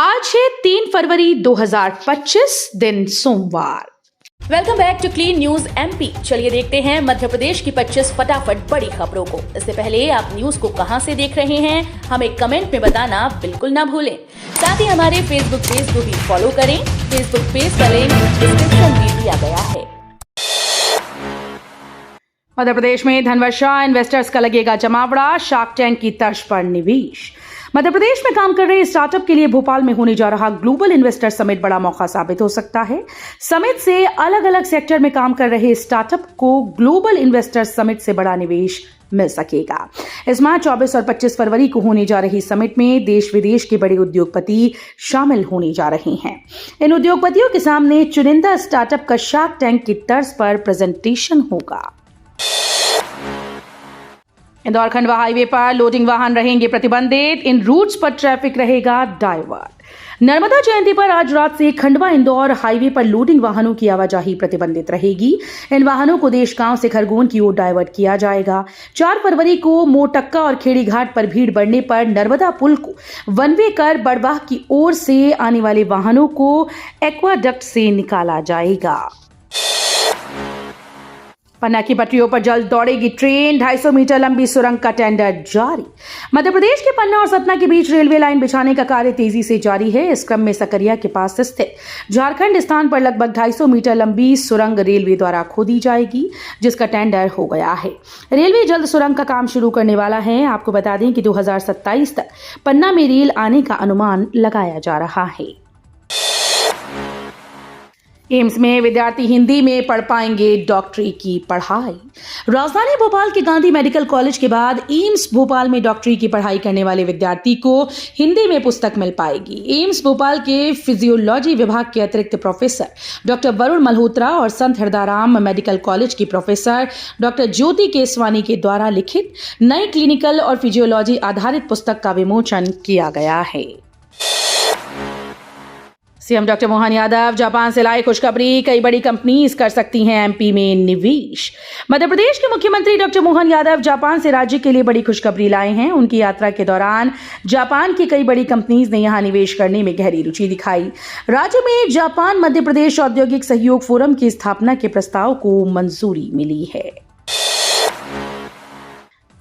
आज है 3 फरवरी 2025 दिन सोमवार। Welcome back to clean news MP. चलिए देखते हैं मध्य प्रदेश की 25 फटाफट बड़ी खबरों को। इससे पहले आप न्यूज को कहां से देख रहे हैं हमें कमेंट में बताना बिल्कुल ना भूलें। साथ ही हमारे फेसबुक पेज को भी फॉलो करें। फेसबुक पेज का लिंक डिस्क्रिप्शन में दिया गया है। मध्य प्रदेश में धनवर्षा इन्वेस्टर्स का लगेगा जमावड़ा, शार्क टैंक की तर्ज पर निवेश। मध्य प्रदेश में काम कर रहे स्टार्टअप के लिए भोपाल में होने जा रहा ग्लोबल इन्वेस्टर समिट बड़ा मौका साबित हो सकता है। समिट से अलग अलग सेक्टर में काम कर रहे स्टार्टअप को ग्लोबल इन्वेस्टर समिट से बड़ा निवेश मिल सकेगा। इस माह 24 और 25 फरवरी को होने जा रही समिट में देश विदेश के बड़े उद्योगपति शामिल होने जा रहे हैं। इन उद्योगपतियों के सामने चुनिंदा स्टार्टअप का शार्क टैंक की तर्ज पर प्रेजेंटेशन होगा। इंदौर खंडवा हाईवे पर लोडिंग वाहन रहेंगे प्रतिबंधित। इन रूट्स पर ट्रैफिक रहेगा डाइवर्ट। नर्मदा जयंती पर आज रात से खंडवा इंदौर हाईवे पर लोडिंग वाहनों की आवाजाही प्रतिबंधित रहेगी। इन वाहनों को देशगांव से खरगोन की ओर डाइवर्ट किया जाएगा। 4 फरवरी को मोटक्का और खेड़ी घाट पर भीड़ बढ़ने पर नर्मदा पुल को वन वे कर बड़वाह की ओर से आने वाले वाहनों को एक्वाडक्ट से निकाला जाएगा। पन्ना की पटरियों पर जल्द दौड़ेगी ट्रेन। 250 मीटर लंबी सुरंग का टेंडर जारी। मध्य प्रदेश के पन्ना और सतना के बीच रेलवे लाइन बिछाने का कार्य तेजी से जारी है। इस क्रम में सकरिया के पास स्थित झारखंड स्थान पर लगभग 250 मीटर लंबी सुरंग रेलवे द्वारा खोदी जाएगी, जिसका टेंडर हो गया है। रेलवे जल्द सुरंग का काम शुरू करने वाला है। आपको बता दें कि 2027 तक पन्ना में रेल आने का अनुमान लगाया जा रहा है। एम्स में विद्यार्थी हिंदी में पढ़ पाएंगे डॉक्टरी की पढ़ाई। राजधानी भोपाल के गांधी मेडिकल कॉलेज के बाद एम्स भोपाल में डॉक्टरी की पढ़ाई करने वाले विद्यार्थी को हिंदी में पुस्तक मिल पाएगी। एम्स भोपाल के फिजियोलॉजी विभाग के अतिरिक्त प्रोफेसर डॉक्टर वरुण मल्होत्रा और संत हरदाराम मेडिकल कॉलेज की प्रोफेसर डॉक्टर ज्योति केसवानी के द्वारा लिखित नई क्लिनिकल और फिजियोलॉजी आधारित पुस्तक का विमोचन किया गया है। CM doctor Mohan Yadav Japan से लाए खुशखबरी। कई बड़ी कंपनीज कर सकती हैं एमपी में निवेश। मध्य प्रदेश के मुख्यमंत्री डॉक्टर मोहन यादव जापान से राज्य के लिए बड़ी खुशखबरी लाए हैं। उनकी यात्रा के दौरान जापान की कई बड़ी कंपनीज ने यहां निवेश करने में गहरी रुचि दिखाई। राज्य में जापान मध्य प्रदेश औद्योगिक सहयोग फोरम की स्थापना के प्रस्ताव को मंजूरी मिली है।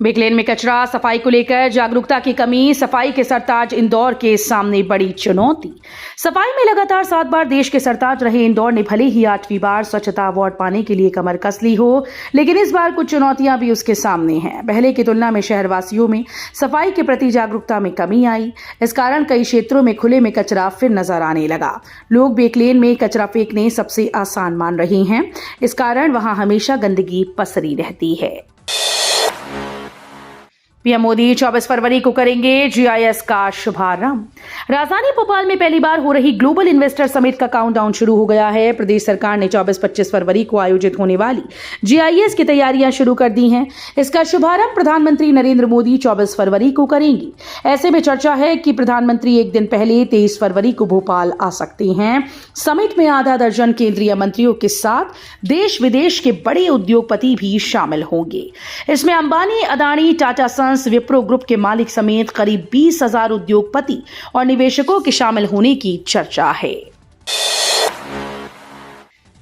बिकलेन में कचरा सफाई को लेकर जागरूकता की कमी। सफाई के सरताज इंदौर के सामने बड़ी चुनौती। सफाई में लगातार 7 बार देश के सरताज रहे इंदौर ने भले ही 8वीं बार स्वच्छता अवार्ड पाने के लिए कमर कस ली हो, लेकिन इस बार कुछ चुनौतियां भी उसके सामने हैं। पहले की तुलना में शहरवासियों में सफाई के प्रति जागरूकता में कमी आई। इस कारण कई क्षेत्रों में खुले में कचरा फिर नजर आने लगा। लोग बेकलेन में कचरा फेंकने सबसे आसान मान रहे हैं। इस कारण वहां हमेशा गंदगी पसरी रहती है। पीएम मोदी 24 फरवरी को करेंगे जीआईएस का शुभारंभ। राजधानी भोपाल में पहली बार हो रही ग्लोबल इन्वेस्टर समिट का काउंटडाउन शुरू हो गया है। प्रदेश सरकार ने 24-25 फरवरी को आयोजित होने वाली जीआईएस की तैयारियां शुरू कर दी हैं। इसका शुभारंभ प्रधानमंत्री नरेंद्र मोदी 24 फरवरी को करेंगे। ऐसे में चर्चा है कि प्रधानमंत्री एक दिन पहले 23 फरवरी को भोपाल आ सकते हैं। समिट में आधा दर्जन केंद्रीय मंत्रियों के साथ देश विदेश के बड़े उद्योगपति भी शामिल होंगे। इसमें अंबानी, अदानी, टाटा विप्रो ग्रुप के मालिक समेत करीब 20,000 उद्योगपति और निवेशकों के शामिल होने की चर्चा है।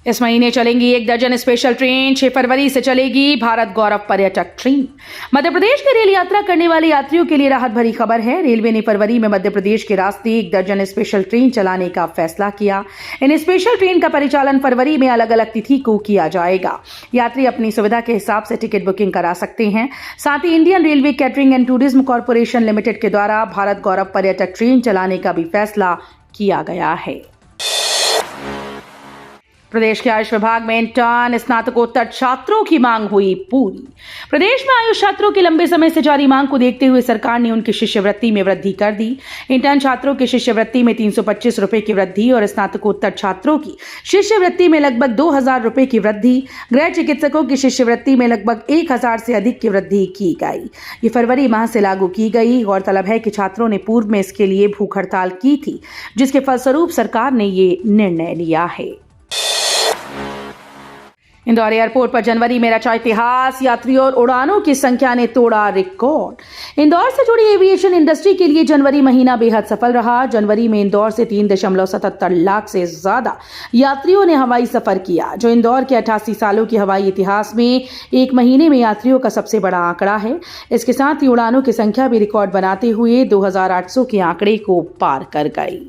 इस महीने चलेंगी 1 दर्जन स्पेशल ट्रेन। 6 फरवरी से चलेगी भारत गौरव पर्यटक ट्रेन। मध्य प्रदेश की रेल यात्रा करने वाले यात्रियों के लिए राहत भरी खबर है। रेलवे ने फरवरी में मध्य प्रदेश के रास्ते 1 दर्जन स्पेशल ट्रेन चलाने का फैसला किया। इन स्पेशल ट्रेन का परिचालन फरवरी में अलग अलग तिथि को किया जाएगा। यात्री अपनी सुविधा के हिसाब से टिकट बुकिंग करा सकते हैं। साथ ही Indian Railway Catering and Tourism Corporation Limited के द्वारा भारत गौरव पर्यटक ट्रेन चलाने का भी फैसला किया गया है। प्रदेश के आयुष विभाग में इंटर्न स्नातकोत्तर छात्रों की मांग हुई पूरी। प्रदेश में आयुष छात्रों की लंबे समय से जारी मांग को देखते हुए सरकार ने उनकी शिष्यवृत्ति में वृद्धि कर दी। इंटर्न छात्रों की शिष्यवृत्ति में 325 रुपए की वृद्धि और स्नातकोत्तर छात्रों की शिष्यवृत्ति में लगभग 2,000 रुपए की वृद्धि। गृह चिकित्सकों की शिष्यवृत्ति में लगभग 1,000 से अधिक की वृद्धि की गई। ये फरवरी माह से लागू की गई। गौरतलब है कि छात्रों ने पूर्व में इसके लिए भूख हड़ताल की थी, जिसके फलस्वरूप सरकार ने ये निर्णय लिया है। इंदौर एयरपोर्ट पर जनवरी में रचा इतिहास, यात्रियों और उड़ानों की संख्या ने तोड़ा रिकॉर्ड। इंदौर से जुड़ी एविएशन इंडस्ट्री के लिए जनवरी महीना बेहद सफल रहा। जनवरी में इंदौर से 3.77 लाख से ज्यादा यात्रियों ने हवाई सफर किया, जो इंदौर के 88 सालों की हवाई इतिहास में एक महीने में यात्रियों का सबसे बड़ा आंकड़ा है। इसके साथ ही उड़ानों की संख्या भी रिकॉर्ड बनाते हुए 2800 के आंकड़े को पार कर गई।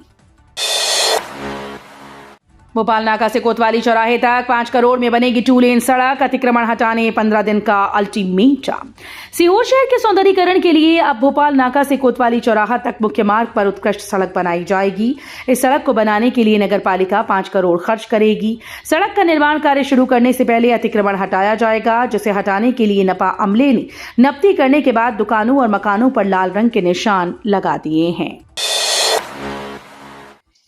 भोपाल नाका से कोतवाली चौराहे तक 5 करोड़ में बनेगी 2 लेन सड़क, अतिक्रमण हटाने 15 दिन का अल्टीमेटम। सीहोर शहर के सौंदर्यीकरण के लिए अब भोपाल नाका से कोतवाली चौराहा तक मुख्य मार्ग पर उत्कृष्ट सड़क बनाई जाएगी। इस सड़क को बनाने के लिए नगर पालिका 5 करोड़ खर्च करेगी। सड़क का निर्माण कार्य शुरू करने से पहले अतिक्रमण हटाया जाएगा, जिसे हटाने के लिए नपा अमले ने नपती करने के बाद दुकानों और मकानों पर लाल रंग के निशान लगा दिए हैं।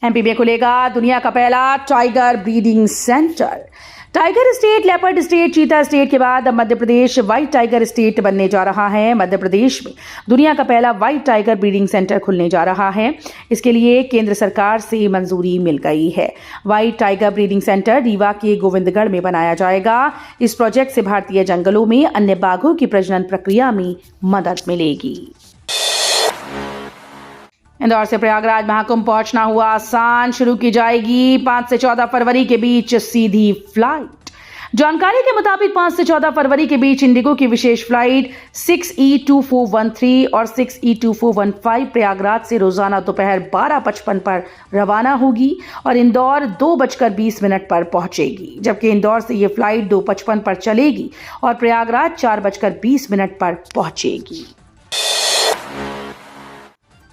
एमपी में खुलेगा दुनिया का पहला tiger breeding centre. Tiger state, leopard state, चीता स्टेट के बाद अब Madhya Pradesh white tiger state बनने जा रहा है। मध्य प्रदेश में दुनिया का पहला व्हाइट टाइगर ब्रीडिंग सेंटर खुलने जा रहा है। इसके लिए केंद्र सरकार से मंजूरी मिल गई है। White tiger breeding centre Rewa के गोविंदगढ़ में बनाया जाएगा। इस प्रोजेक्ट से भारतीय जंगलों में अन्य बाघों की प्रजनन प्रक्रिया में मदद मिलेगी। इंदौर से प्रयागराज महाकुंभ पहुंचना हुआ आसान, शुरू की जाएगी 5 से 14 फरवरी के बीच सीधी फ्लाइट। जानकारी के मुताबिक 5 से 14 फरवरी के बीच इंडिगो की विशेष फ्लाइट 6E2413 और 6E2415 प्रयागराज से रोजाना दोपहर 12:55 पर रवाना होगी और इंदौर 2:20 पर पहुंचेगी, जबकि इंदौर से यह फ्लाइट 2:55 पर चलेगी और प्रयागराज 4:20 पर पहुंचेगी।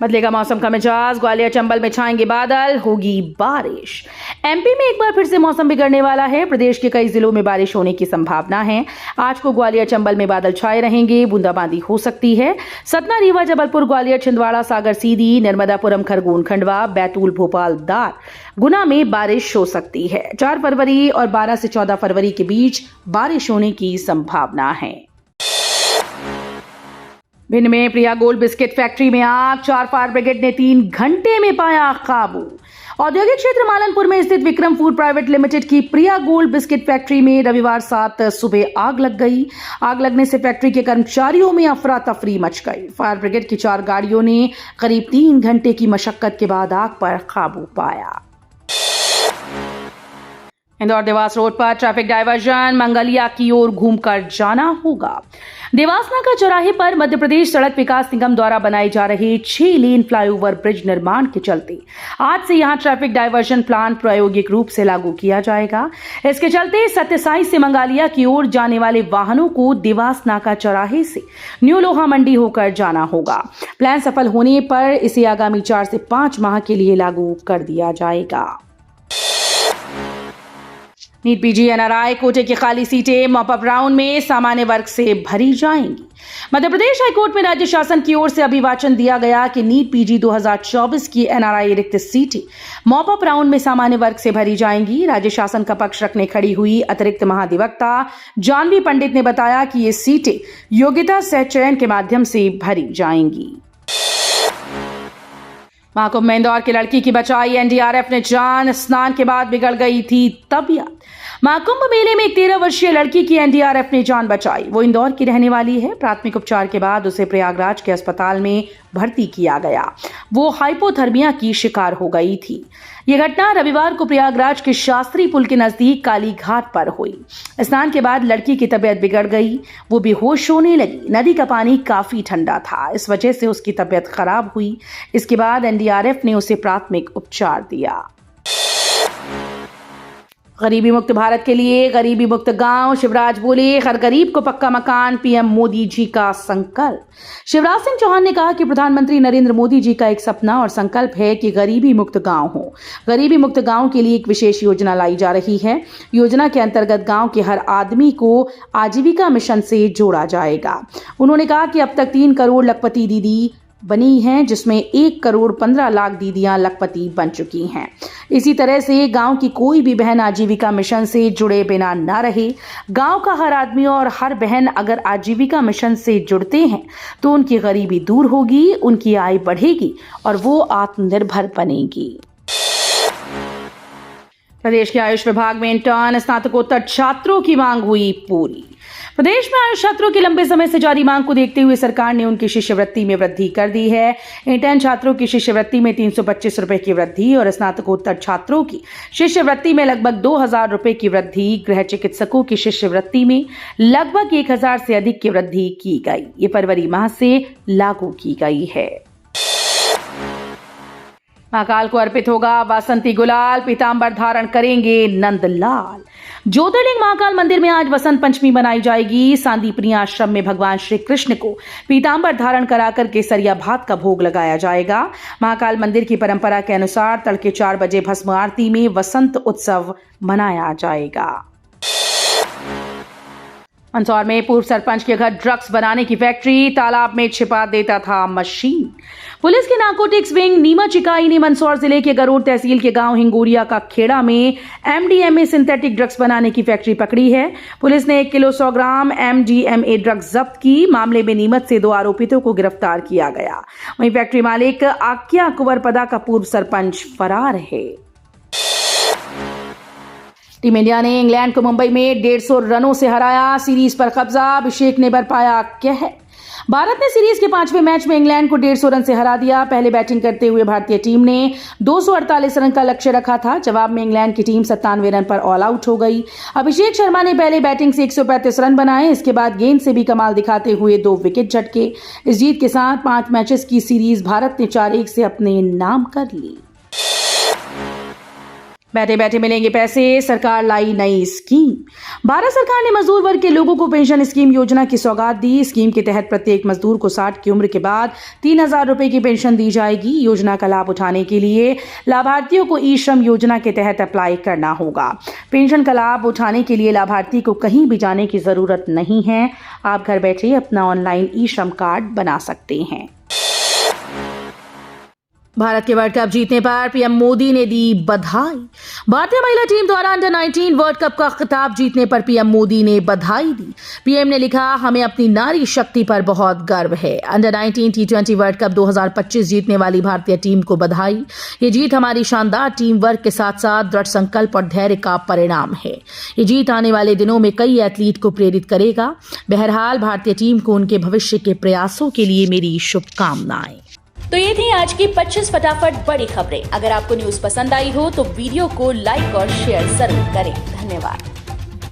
बदलेगा मौसम का मिजाज, ग्वालियर चंबल में छाएंगे बादल, होगी बारिश। एमपी में एक बार फिर से मौसम बिगड़ने वाला है। प्रदेश के कई जिलों में बारिश होने की संभावना है। आज को ग्वालियर चंबल में बादल छाए रहेंगे, बूंदाबांदी हो सकती है। सतना, रीवा, जबलपुर, ग्वालियर, छिंदवाड़ा, सागर, सीधी, नर्मदापुरम, खरगोन, खंडवा, बैतूल, भोपाल, दार, गुना में बारिश हो सकती है। 4 फरवरी और 12 से 14 फरवरी के बीच बारिश होने की संभावना है। भिंड में प्रिया गोल्ड बिस्किट फैक्ट्री में आग, 4 फायर ब्रिगेड ने 3 घंटे में पाया काबू। औद्योगिक क्षेत्र मालनपुर में स्थित विक्रम फूड प्राइवेट लिमिटेड की प्रिया गोल्ड बिस्किट फैक्ट्री में रविवार 7 सुबह आग लग गई। आग लगने से फैक्ट्री के कर्मचारियों में अफरा तफरी मच गई। फायर ब्रिगेड की 4 गाड़ियों ने करीब 3 घंटे की मशक्कत के बाद आग पर काबू पाया। इंदौर देवास रोड पर ट्रैफिक डायवर्जन, मंगलिया की ओर घूमकर जाना होगा। देवास नाका चौराहे पर मध्य प्रदेश सड़क विकास निगम द्वारा बनाए जा रहे 6 लेन फ्लाईओवर ब्रिज निर्माण के चलते आज से यहां ट्रैफिक डायवर्जन प्लान प्रायोगिक रूप से लागू किया जाएगा। इसके चलते सत्यसाई से मंगलिया की ओर जाने वाले वाहनों को देवास नाका चौराहे से न्यू लोहा मंडी होकर जाना होगा। प्लान सफल होने पर इसे आगामी 4 से 5 माह के लिए लागू कर दिया जाएगा। नीट पीजी एनआरआई कोटे की खाली सीटें मॉपअप राउंड में सामान्य वर्ग से भरी जाएंगी। मध्य प्रदेश हाईकोर्ट में राज्य शासन की ओर से अभिवाचन दिया गया कि नीट पीजी 2024 की एनआरआई रिक्त सीटें मॉपअप राउंड में सामान्य वर्ग से भरी जाएंगी। राज्य शासन का पक्ष रखने खड़ी हुई अतिरिक्त महाधिवक्ता जानवी पंडित ने बताया कि ये सीटें योग्यता सह चयन के माध्यम से भरी जाएंगी। महाकुंभ में इंदौर की लड़की की बचाई एनडीआरएफ ने जान, स्नान के बाद बिगड़ गई थी तबीयत। महाकुंभ मेले में एक 13 वर्षीय लड़की की एनडीआरएफ ने जान बचाई। वो इंदौर की रहने वाली है। प्राथमिक उपचार के बाद उसे प्रयागराज के अस्पताल में भर्ती किया गया। वो हाइपोथर्मिया की शिकार हो गई थी। ये घटना रविवार को प्रयागराज के शास्त्री पुल के नजदीक काली घाट पर हुई। स्नान के बाद लड़की की तबीयत बिगड़ गई। वो बेहोश होने लगी। नदी का पानी काफी ठंडा था, इस वजह से उसकी तबीयत खराब हुई। इसके बाद एनडीआरएफ ने उसे प्राथमिक उपचार दिया। गरीबी मुक्त भारत के लिए गरीबी मुक्त गांव, शिवराज बोले हर गरीब को पक्का मकान, पीएम मोदी जी का संकल्प। शिवराज सिंह चौहान ने कहा कि प्रधानमंत्री नरेंद्र मोदी जी का एक सपना और संकल्प है कि गरीबी मुक्त गांव हो। गरीबी मुक्त गांव के लिए एक विशेष योजना लाई जा रही है। योजना के अंतर्गत गांव के हर आदमी को आजीविका मिशन से जोड़ा जाएगा। उन्होंने कहा कि अब तक 3 करोड़ लखपति दीदी बनी हैं, जिसमें 1 करोड़ 15 लाख दीदियां लखपति बन चुकी हैं। इसी तरह से गांव की कोई भी बहन आजीविका मिशन से जुड़े बिना ना रहे। गांव का हर आदमी और हर बहन अगर आजीविका मिशन से जुड़ते हैं तो उनकी गरीबी दूर होगी, उनकी आय बढ़ेगी और वो आत्मनिर्भर बनेगी। प्रदेश के आयुष विभाग में इंटर्न स्नातकोत्तर छात्रों की मांग हुई पूरी। प्रदेश में आयुष छात्रों की लंबे समय से जारी मांग को देखते हुए सरकार ने उनकी शिष्यवृत्ति में वृद्धि कर दी है। इंटर्न छात्रों की शिष्यवृत्ति में 325 रुपए की वृद्धि और स्नातकोत्तर छात्रों की शिष्यवृत्ति में लगभग 2000 रुपए की वृद्धि, गृह चिकित्सकों की शिष्यवृत्ति में लगभग 1000 से अधिक की वृद्धि की गई। ये फरवरी माह से लागू की गई है। महाकाल को अर्पित होगा वासंती गुलाल, पीतांबर धारण करेंगे नंदलाल। ज्योतिर्लिंग महाकाल मंदिर में आज वसंत पंचमी मनाई जाएगी। सांदीपनी आश्रम में भगवान श्री कृष्ण को पीतांबर धारण कराकर केसरिया भात का भोग लगाया जाएगा। महाकाल मंदिर की परंपरा के अनुसार तड़के 4 बजे भस्म आरती में वसंत उत्सव मनाया जाएगा। मंदसौर में पूर्व सरपंच के घर ड्रग्स बनाने की फैक्ट्री, तालाब में छिपा देता था मशीन। पुलिस की नारकोटिक्स विंग नीमच इकाई ने मंदसौर जिले के गरुड़ तहसील के गांव हिंगोरिया का खेड़ा में एमडीएमए सिंथेटिक ड्रग्स बनाने की फैक्ट्री पकड़ी है। पुलिस ने 1 किलो 100 ग्राम एमडीएमए ड्रग्स जब्त की। मामले में नीमच से 2 आरोपितों को गिरफ्तार किया गया। वहीं फैक्ट्री मालिक आक्या कुंवरपदा का पूर्व सरपंच फरार है। टीम इंडिया ने इंग्लैंड को मुंबई में 150 रनों से हराया। सीरीज पर कब्जा, अभिषेक ने बरपाया कहर। भारत ने सीरीज के 5वें मैच में इंग्लैंड को 150 रन से हरा दिया। पहले बैटिंग करते हुए भारतीय टीम ने 248 रन का लक्ष्य रखा था। जवाब में इंग्लैंड की टीम 97 रन पर ऑल आउट हो गई। अभिषेक शर्मा ने पहले बैटिंग से 135 रन बनाए। इसके बाद गेंद से भी कमाल दिखाते हुए 2 विकेट झटके। इस जीत के साथ 5 मैचेस की सीरीज भारत ने 4-1 से अपने नाम कर ली। बैठे बैठे मिलेंगे पैसे, सरकार लाई नई स्कीम। भारत सरकार ने मजदूर वर्ग के लोगों को पेंशन स्कीम योजना की सौगात दी। स्कीम के तहत प्रत्येक मजदूर को 60 की उम्र के बाद 3000 रुपए की पेंशन दी जाएगी। योजना का लाभ उठाने के लिए लाभार्थियों को ई श्रम योजना के तहत अप्लाई करना होगा। पेंशन का लाभ उठाने के लिए लाभार्थी को कहीं भी जाने की जरूरत नहीं है। आप घर बैठे अपना ऑनलाइन ई श्रम कार्ड बना सकते हैं। भारत के वर्ल्ड कप जीतने पर पीएम मोदी ने दी बधाई। भारतीय महिला टीम द्वारा अंडर-19 वर्ल्ड कप का खिताब जीतने पर पीएम मोदी ने बधाई दी। पीएम ने लिखा, हमें अपनी नारी शक्ति पर बहुत गर्व है। अंडर-19 T20 वर्ल्ड कप 2025 जीतने वाली भारतीय टीम को बधाई। ये जीत हमारी शानदार टीम वर्क के साथ साथ दृढ़ संकल्प और धैर्य का परिणाम है। ये जीत आने वाले दिनों में कई एथलीट को प्रेरित करेगा। बहरहाल भारतीय टीम को उनके भविष्य के प्रयासों के लिए मेरी शुभकामनाएं। तो ये थी आज की 25 फटाफट बड़ी खबरें। अगर आपको न्यूज पसंद आई हो तो वीडियो को लाइक और शेयर जरूर करें। धन्यवाद।